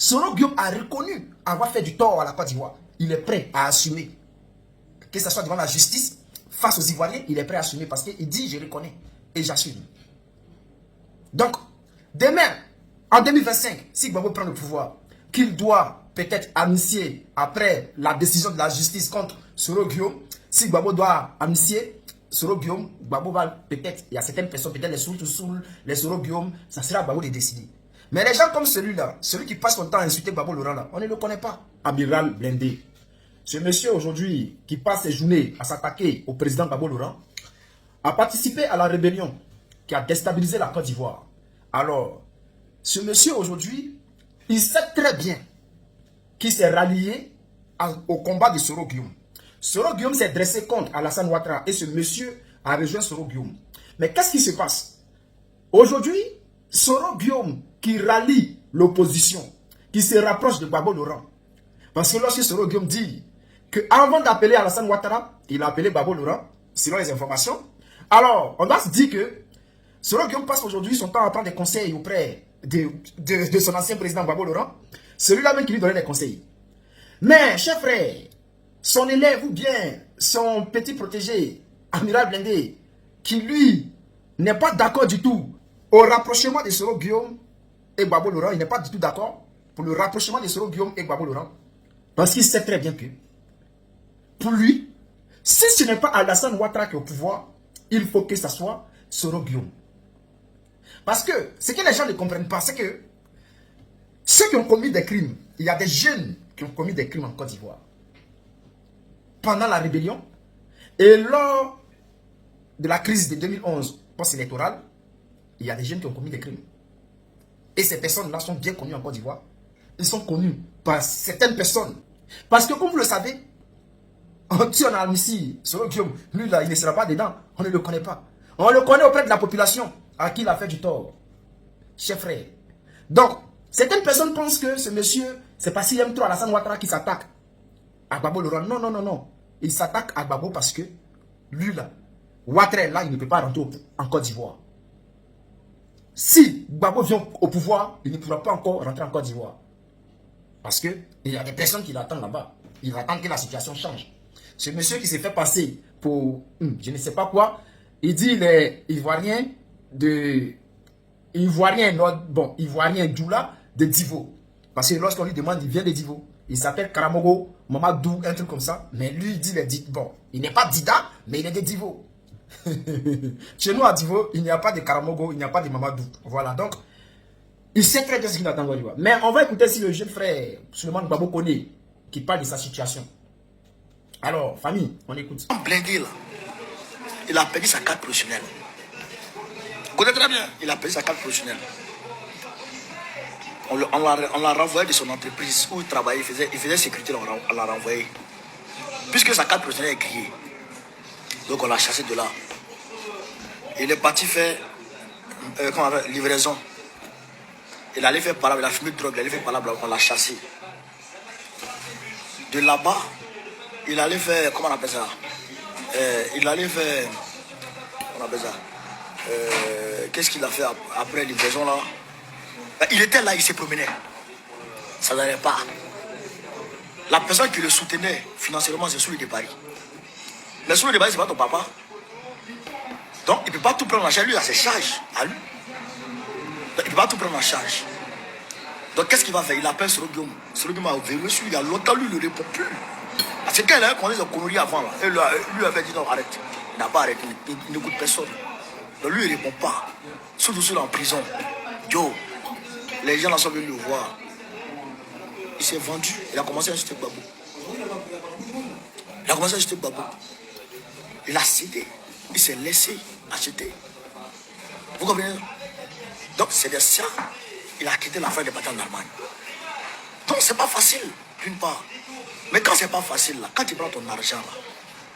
Soro Guillaume a reconnu avoir fait du tort à la Côte d'Ivoire. Il est prêt à assumer. Que ce soit devant la justice, face aux Ivoiriens, il est prêt à assumer parce qu'il dit je reconnais et j'assume. Donc, demain, en 2025, si Gbagbo prend le pouvoir, qu'il doit peut-être amnistier après la décision de la justice contre Soro Guillaume, si Gbagbo doit amnistier Soro Guillaume, Gbagbo va peut-être, il y a certaines personnes, peut-être les Soul, les Soro Guillaume, ça sera Gbagbo de décider. Mais les gens comme celui-là, celui qui passe son temps à insulter Gbagbo Laurent là, on ne le connaît pas. Amiral Blindé. Ce monsieur aujourd'hui qui passe ses journées à s'attaquer au président Gbagbo Laurent a participé à la rébellion qui a déstabilisé la Côte d'Ivoire. Alors, ce monsieur aujourd'hui, il sait très bien qu'il s'est rallié au combat de Soro Guillaume. Soro Guillaume s'est dressé contre Alassane Ouattara et ce monsieur a rejoint Soro Guillaume. Mais qu'est-ce qui se passe? Aujourd'hui, Soro Guillaume qui rallie l'opposition, qui se rapproche de Gbagbo Laurent. Parce que lorsque Soro Guillaume dit qu'avant d'appeler Alassane Ouattara, il a appelé Gbagbo Laurent, selon les informations, alors on doit se dire que Soro Guillaume passe aujourd'hui son temps à prendre des conseils auprès de son ancien président Gbagbo Laurent, celui-là même qui lui donnait des conseils. Mais, cher frère, son élève ou bien son petit protégé, Amiral Blindé, qui lui n'est pas d'accord du tout au rapprochement de Soro Guillaume et Gbagbo Laurent, il n'est pas du tout d'accord pour le rapprochement de Soro Guillaume et Gbagbo Laurent, parce qu'il sait très bien que, pour lui, si ce n'est pas Alassane Ouattara qui est au pouvoir, il faut que ce soit Soro Guillaume. Parce que ce que les gens ne comprennent pas, c'est que ceux qui ont commis des crimes, il y a des jeunes qui ont commis des crimes en Côte d'Ivoire pendant la rébellion et lors de la crise de 2011 post-électorale, il y a des jeunes qui ont commis des crimes. Et ces personnes-là sont bien connues en Côte d'Ivoire. Ils sont connus par certaines personnes. Parce que comme vous le savez, on tue en amnistie Soro Guillaume, lui là, il ne sera pas dedans. On ne le connaît pas. On le connaît auprès de la population à qui il a fait du tort. Chers frères. Donc, certaines personnes pensent que ce monsieur, c'est parce qu'il aime trop Alassane Ouattara qui s'attaque à Gbagbo Laurent. Non, non, non, non. Il s'attaque à Gbagbo parce que lui là, Ouattara là, il ne peut pas rentrer en Côte d'Ivoire. Si Gbagbo vient au pouvoir, il ne pourra pas encore rentrer en Côte d'Ivoire. Parce qu'il y a des personnes qui l'attendent là-bas. Il attend que la situation change. Ce monsieur qui s'est fait passer pour je ne sais pas quoi, il dit les Ivoiriens de Ivoirien Djoula de Divo. Parce que lorsqu'on lui demande, il vient de Divo. Il s'appelle Karamogo Mamadou, un truc comme ça. Mais lui, il dit bon, il n'est pas Dida, mais il est de Divo. Chez nous à Divo, il n'y a pas de Karamogo, il n'y a pas de Mamadou. Voilà, donc, il sait très bien ce qu'il attend. Mais on va écouter si le jeune frère Suleiman Gbagbo connaît, qui parle de sa situation. Alors, famille, on écoute. Blindé là, il a perdu sa carte professionnelle. Vous connaissez très bien, il a perdu sa carte professionnelle. On l'a renvoyé de son entreprise où il travaillait, il faisait sécurité, on l'a renvoyé. Puisque sa carte professionnelle est grillée. Donc on l'a chassé de là. Il est parti faire livraison. Il allait faire par là, il a fumé de drogue, il allait faire par là, on l'a chassé. De là-bas, il allait faire, comment on appelle ça? Il allait faire, on appelle ça? Qu'est-ce qu'il a fait après livraison là? Il était là, il se promenait. Ça n'allait pas. La personne qui le soutenait financièrement, c'est Souli de Paris. Mais Souli de Paris, c'est pas ton papa. Donc, il ne peut pas tout prendre en charge. Lui, il a ses charges à lui. Donc, il ne peut pas tout prendre en charge. Donc, qu'est-ce qu'il va faire? Il appelle Soro Guillaume. Soro Guillaume a vérifié celui il y a longtemps, lui, il ne répond plus. Parce que quand il a connu des conneries avant, là, et lui avait dit non, arrête. Il n'a pas arrêté, il n'écoute personne. Donc, lui, il ne répond pas. Surtout celui en prison. Yo, les gens là sont venus le voir. Il s'est vendu. Il a commencé à acheter Gbagbo. Il a commencé à acheter Gbagbo. Il a cédé. Il s'est laissé acheter. Vous comprenez? Donc, c'est de ça. Il a quitté l'affaire des batailles en Allemagne. Donc, c'est pas facile, d'une part. Mais quand c'est pas facile, là, quand tu prends ton argent, là,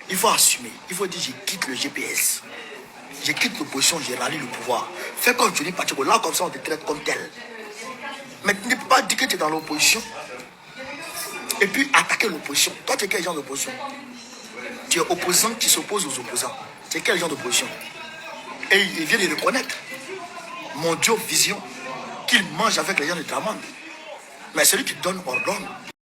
il faut assumer. Il faut dire, je quitte le GPS. Je quitte l'opposition, je rallie le pouvoir. Fais comme Johnny Pacheco. Là, comme ça, on te traite comme tel. Mais tu ne peux pas dire que tu es dans l'opposition et puis attaquer l'opposition. Toi, tu es quel genre d'opposition? Tu es opposant qui s'oppose aux opposants. Tu es quel genre d'opposition? Et il vient de reconnaître. Mon Dieu, vision, qu'il mange avec les gens de Draman. Mais celui qui donne ordonne.